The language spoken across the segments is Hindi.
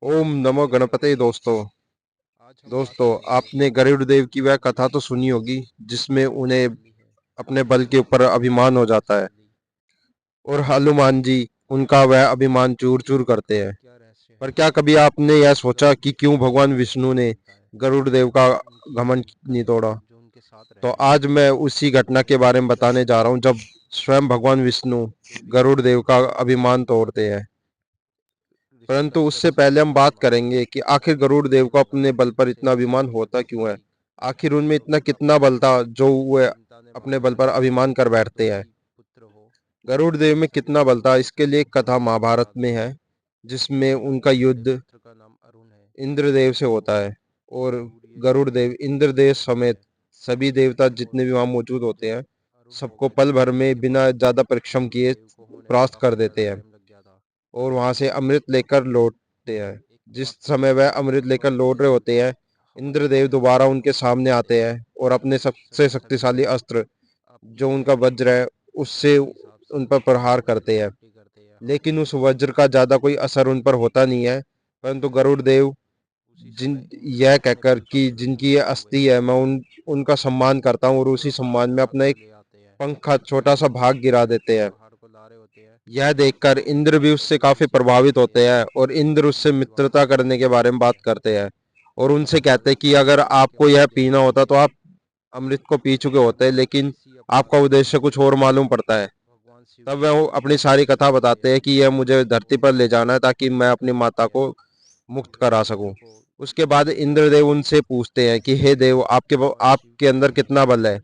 ओम नमो गणपते। दोस्तों, आपने गरुड़ देव की वह कथा तो सुनी होगी जिसमें उन्हें अपने बल के ऊपर अभिमान हो जाता है और हनुमान जी उनका वह अभिमान चूर चूर करते हैं। पर क्या कभी आपने यह सोचा कि क्यों भगवान विष्णु ने गरुड़ देव का घमंड नहीं तोड़ा? तो आज मैं उसी घटना के बारे में बताने जा रहा हूँ जब स्वयं भगवान विष्णु गरुड़ देव का अभिमान तोड़ते हैं। परंतु उससे पहले हम बात करेंगे कि आखिर गरुड़ देव को अपने बल पर इतना अभिमान होता क्यों है। आखिर उनमें इतना कितना बल था जो वे अपने बल पर अभिमान कर बैठते हैं। गरुड़ देव में कितना बल था, इसके लिए एक कथा महाभारत में है जिसमें उनका युद्ध इंद्रदेव से होता है और गरुड़ देव इंद्रदेव समेत सभी देवता जितने भी वहां मौजूद होते हैं सबको पल भर में बिना ज्यादा परिश्रम किए परास्त कर देते हैं और वहां से अमृत लेकर लौटते हैं। जिस समय वह अमृत लेकर लौट रहे होते हैं, इंद्रदेव दोबारा उनके सामने आते हैं और अपने सबसे शक्तिशाली अस्त्र जो उनका वज्र है उससे उन पर प्रहार करते हैं। लेकिन उस वज्र का ज्यादा कोई असर उन पर होता नहीं है। परंतु गरुड़ देव जिन यह कहकर कि जिनकी ये अस्थि है मैं उनका सम्मान करता हूँ और उसी सम्मान में अपना एक पंख का छोटा सा भाग गिरा देते हैं। यह देखकर इंद्र भी उससे काफी प्रभावित होते हैं और इंद्र उससे मित्रता करने के बारे में बात करते हैं और उनसे कहते हैं कि अगर आपको यह पीना होता तो आप अमृत को पी चुके होते हैं, लेकिन आपका उद्देश्य कुछ और मालूम पड़ता है। तब वह वो अपनी सारी कथा बताते हैं कि यह मुझे धरती पर ले जाना है ताकि मैं अपनी माता को मुक्त करा सकूं। उसके बाद इंद्रदेव उनसे पूछते हैं कि हे देव, आपके अंदर कितना बल है?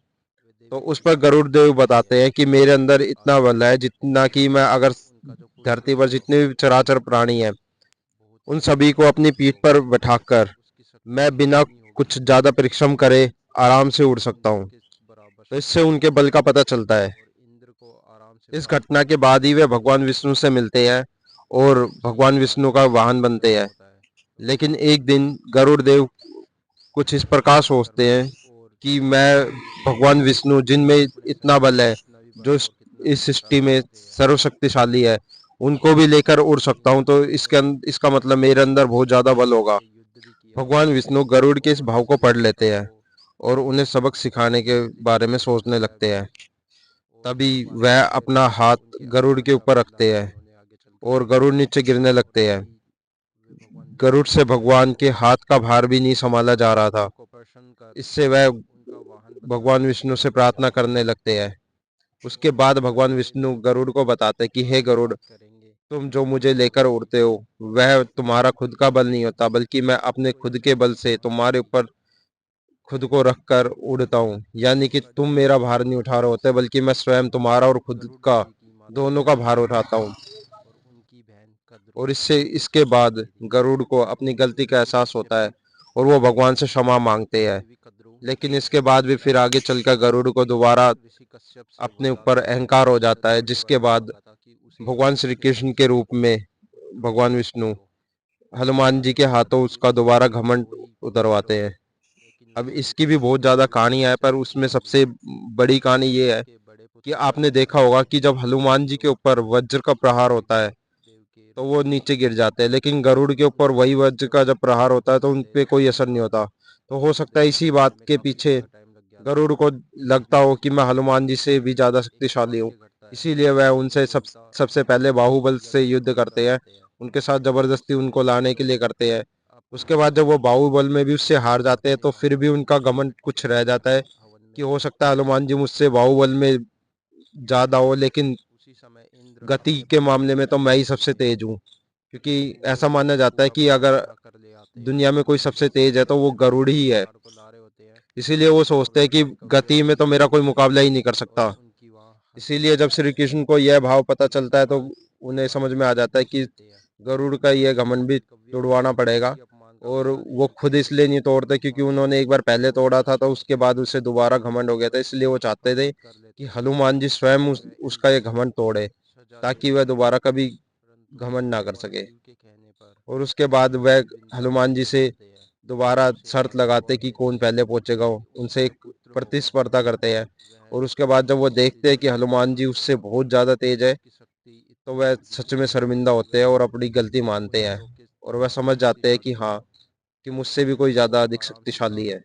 तो उस पर गरुड़ देव बताते हैं कि मेरे अंदर इतना बल है जितना कि मैं अगर धरती पर जितने भी चराचर प्राणी हैं उन सभी को अपनी पीठ पर बैठाकर मैं बिना कुछ ज्यादा परिश्रम करे आराम से उड़ सकता हूँ। तो इससे उनके बल का पता चलता है। इस घटना के बाद ही वे भगवान विष्णु से मिलते हैं और भगवान विष्णु का वाहन बनते हैं। लेकिन एक दिन गरुड़ देव कुछ इस प्रकार सोचते हैं कि मैं भगवान विष्णु जिनमें इतना बल है, जो इस सृष्टि में सर्वशक्तिशाली है, उनको भी लेकर उड़ सकता हूँ, तो इसका मतलब मेरे अंदर बहुत ज्यादा बल होगा। भगवान विष्णु गरुड़ के इस भाव को पढ़ लेते हैं और उन्हें सबक सिखाने के बारे में सोचने लगते हैं। तभी वह अपना हाथ गरुड़ के ऊपर रखते हैं और गरुड़ नीचे गिरने लगते हैं। गरुड़ से भगवान के हाथ का भार भी नहीं संभाला जा रहा था। इससे वह भगवान विष्णु से प्रार्थना करने लगते हैं। उसके बाद भगवान विष्णु गरुड़ को बताते हैं कि हे गरुड़, तुम जो मुझे लेकर उड़ते हो वह तुम्हारा खुद का बल नहीं होता, बल्कि मैं अपने खुद के बल से तुम्हारे ऊपर खुद को रखकर उड़ता हूँ। यानी कि तुम मेरा भार नहीं उठा रहे होते, बल्कि मैं स्वयं तुम्हारा और खुद का दोनों का भार उठाता हूँ। और इसके बाद गरुड़ को अपनी गलती का एहसास होता है और वो भगवान से क्षमा मांगते हैं। लेकिन इसके बाद भी फिर आगे चलकर गरुड़ को दोबारा अपने ऊपर अहंकार हो जाता है, जिसके बाद भगवान श्री कृष्ण के रूप में भगवान विष्णु हनुमान जी के हाथों उसका दोबारा घमंड उतरवाते हैं। अब इसकी भी बहुत ज्यादा कहानियां है, पर उसमें सबसे बड़ी कहानी ये है कि आपने देखा होगा कि जब हनुमान जी के ऊपर वज्र का प्रहार होता है तो वो नीचे गिर जाते हैं, लेकिन गरुड़ के ऊपर वही वज्र का जब प्रहार होता है तो उन पे कोई असर नहीं होता। तो हो सकता है इसी बात के पीछे गरुड़ को लगता हो कि मैं हनुमान जी से भी ज्यादा शक्तिशाली हूँ, इसीलिए वह उनसे सबसे पहले बाहुबल से युद्ध करते हैं, उनके साथ जबरदस्ती उनको लाने के लिए करते हैं। उसके बाद जब वो बाहुबल में भी उससे हार जाते हैं तो फिर भी उनका घमंड कुछ रह जाता है कि हो सकता है हनुमान जी मुझसे बाहुबल में ज्यादा हो, लेकिन गति के मामले में तो मैं ही सबसे तेज हूँ। क्योंकि ऐसा माना जाता है कि अगर दुनिया में कोई सबसे तेज है तो वो गरुड़ ही है। इसीलिए वो सोचते हैं कि गति में तो मेरा कोई मुकाबला ही नहीं कर सकता। इसीलिए जब श्री कृष्ण को यह भाव पता चलता है तो उन्हें समझ में आ जाता है कि गरुड़ का यह घमंड भी तोड़वाना पड़ेगा। और वो खुद इसलिए नहीं तोड़ते क्योंकि उन्होंने एक बार पहले तोड़ा था तो उसके बाद उसे दोबारा घमंड हो गया था, इसलिए वो चाहते थे कि हनुमान जी स्वयं उसका ये घमंड तोड़े ताकि वह दोबारा कभी घमंड ना कर सके। और उसके बाद वह हनुमान जी से दोबारा शर्त लगाते कि कौन पहले पहुंचेगा, उनसे एक प्रतिस्पर्धा करते हैं। और उसके बाद जब वो देखते हैं कि हनुमान जी उससे बहुत ज्यादा तेज है तो वह सच में शर्मिंदा होते हैं और अपनी गलती मानते हैं और वह समझ जाते हैं कि हाँ, कि मुझसे भी कोई ज़्यादा अधिक शक्तिशाली है।